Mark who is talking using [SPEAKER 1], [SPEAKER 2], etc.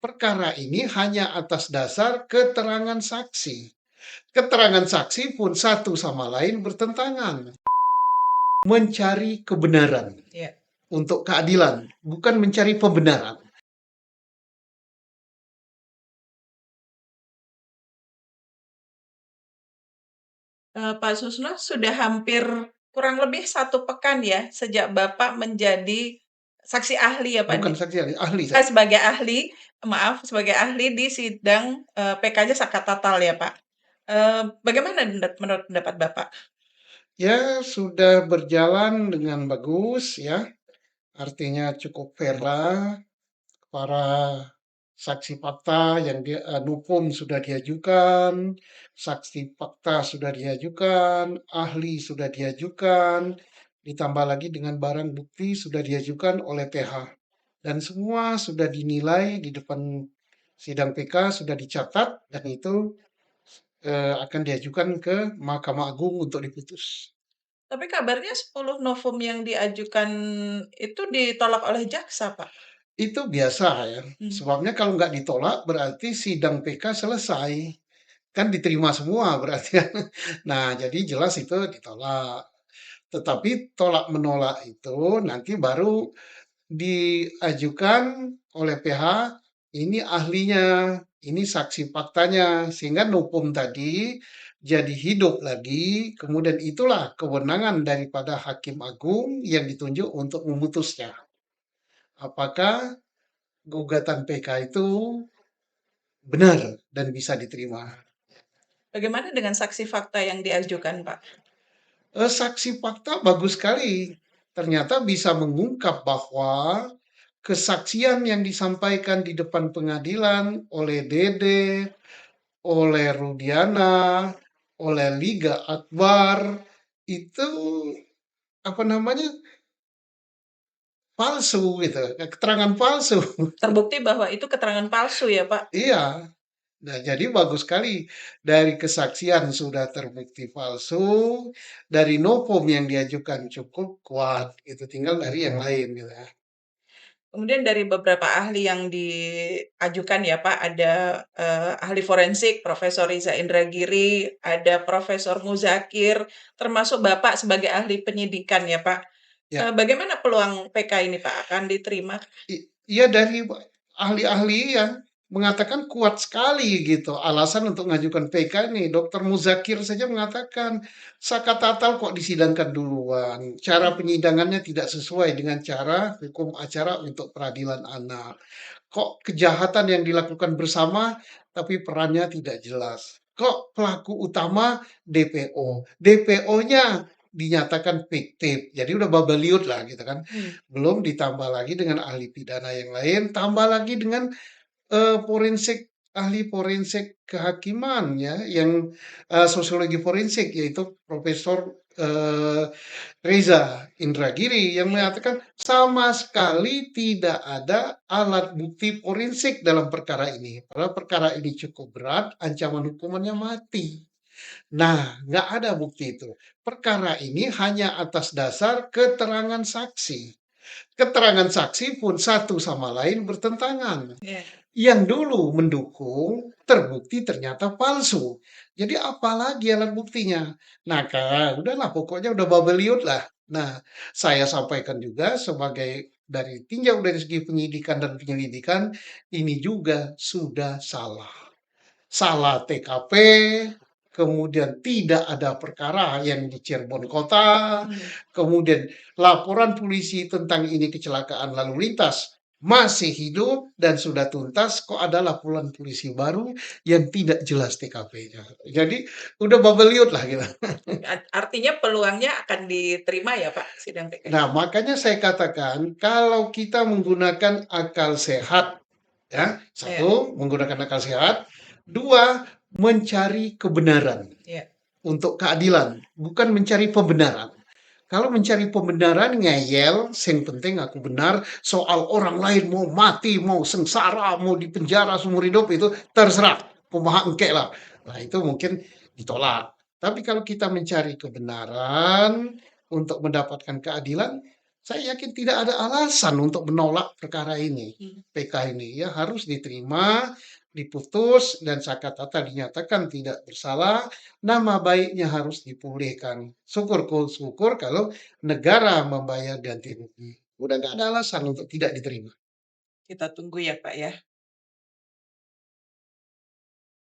[SPEAKER 1] perkara ini hanya atas dasar keterangan saksi. Keterangan saksi pun satu sama lain bertentangan. Mencari kebenaran
[SPEAKER 2] Ya.
[SPEAKER 1] untuk keadilan, bukan mencari pembenaran.
[SPEAKER 2] Pak Susno, sudah hampir kurang lebih 1 pekan ya sejak Bapak menjadi saksi ahli ya Pak
[SPEAKER 1] Bukan
[SPEAKER 2] di
[SPEAKER 1] saksi ahli saya.
[SPEAKER 2] sebagai ahli, maaf, sebagai ahli di sidang PK-nya Sakat Tatal ya Pak. Bagaimana menurut pendapat Bapak?
[SPEAKER 1] Ya, sudah berjalan dengan bagus ya. Artinya cukup fair lah. Para saksi fakta yang nupum sudah diajukan, saksi fakta sudah diajukan, ahli sudah diajukan, ditambah lagi dengan barang bukti sudah diajukan oleh PH. Dan semua sudah dinilai di depan sidang PK, sudah dicatat, dan itu akan diajukan ke Mahkamah Agung untuk diputus.
[SPEAKER 2] Tapi kabarnya 10 novum yang diajukan itu ditolak oleh jaksa, Pak.
[SPEAKER 1] Itu biasa ya,
[SPEAKER 2] Hmm.
[SPEAKER 1] sebabnya kalau nggak ditolak berarti sidang PK selesai. Kan diterima semua berarti kan. Nah, jadi jelas itu ditolak. Tetapi tolak-menolak itu nanti baru diajukan oleh PH, ini ahlinya, ini saksi faktanya, sehingga nupum tadi jadi hidup lagi, kemudian itulah kewenangan daripada Hakim Agung yang ditunjuk untuk memutusnya. Apakah gugatan PK itu benar dan bisa diterima?
[SPEAKER 2] Bagaimana dengan saksi fakta yang diajukan, Pak?
[SPEAKER 1] Saksi fakta bagus sekali. Ternyata bisa mengungkap bahwa kesaksian yang disampaikan di depan pengadilan oleh Dede, oleh Rudiana, oleh Liga Akbar itu apa namanya palsu gitu, keterangan palsu.
[SPEAKER 2] Terbukti bahwa itu keterangan palsu ya, Pak?
[SPEAKER 1] Iya. Nah, jadi bagus sekali dari kesaksian sudah terbukti palsu, dari novum yang diajukan cukup kuat, itu tinggal dari yang lain gitu ya.
[SPEAKER 2] Kemudian dari beberapa ahli yang diajukan ya Pak, ada ahli forensik Profesor Riza Indragiri, ada Profesor Muzakir, termasuk Bapak sebagai ahli penyidikan ya Pak.
[SPEAKER 1] Ya,
[SPEAKER 2] Bagaimana peluang PK ini Pak akan diterima?
[SPEAKER 1] iya dari ahli-ahli yang mengatakan kuat sekali gitu alasan untuk mengajukan PK ini. Dokter Muzakir saja mengatakan Saka Tatal kok disidangkan duluan. Cara penyidangannya tidak sesuai dengan cara hukum acara untuk peradilan anak. Kok kejahatan yang dilakukan bersama tapi perannya tidak jelas. Kok pelaku utama DPO, DPO-nya dinyatakan fiktif. Jadi udah babaliut lah gitu kan.
[SPEAKER 2] Hmm.
[SPEAKER 1] Belum ditambah lagi dengan ahli pidana yang lain, tambah lagi dengan forensik ahli forensik kehakiman ya yang sosiologi forensik yaitu Profesor Reza Indragiri yang
[SPEAKER 2] Iya.
[SPEAKER 1] mengatakan sama sekali tidak ada alat bukti forensik dalam perkara ini. Padahal perkara ini cukup berat, ancaman hukumannya mati. Nah, nggak ada bukti itu. Perkara ini hanya atas dasar keterangan saksi. Keterangan saksi pun satu sama lain bertentangan.
[SPEAKER 2] Iya.
[SPEAKER 1] Yang dulu mendukung terbukti ternyata palsu. Jadi apalagi alat buktinya? Nah, kan udahlah pokoknya udah babeliut lah. Nah, saya sampaikan juga sebagai dari tinjau dari segi penyidikan dan penyelidikan ini juga sudah salah. Salah TKP, kemudian tidak ada perkara yang di Cirebon Kota,
[SPEAKER 2] Hmm.
[SPEAKER 1] kemudian laporan polisi tentang ini kecelakaan lalu lintas masih hidup dan sudah tuntas, kok ada laporan polisi baru yang tidak jelas TKP-nya. Jadi udah babeliut lah gitu.
[SPEAKER 2] Artinya peluangnya akan diterima ya Pak sidang PK ini?
[SPEAKER 1] Nah, makanya saya katakan kalau kita menggunakan akal sehat, ya,
[SPEAKER 2] Iya.
[SPEAKER 1] satu menggunakan akal sehat, dua mencari kebenaran
[SPEAKER 2] Iya.
[SPEAKER 1] untuk keadilan, bukan mencari pembenaran. Kalau mencari pembenaran ngeyel, yang penting aku benar, soal orang lain mau mati, mau sengsara, mau dipenjara seumur hidup itu terserah, kumaha engke lah. Nah itu mungkin ditolak. Tapi kalau kita mencari kebenaran untuk mendapatkan keadilan, saya yakin tidak ada alasan untuk menolak perkara ini,
[SPEAKER 2] Mmm.
[SPEAKER 1] PK ini ya, harus diterima, diputus, dan Sakatata dinyatakan tidak bersalah, nama baiknya harus dipulihkan. Syukur kalau negara membayar ganti rugi. Udah nggak ada alasan untuk tidak diterima.
[SPEAKER 2] Kita tunggu ya, Pak, ya.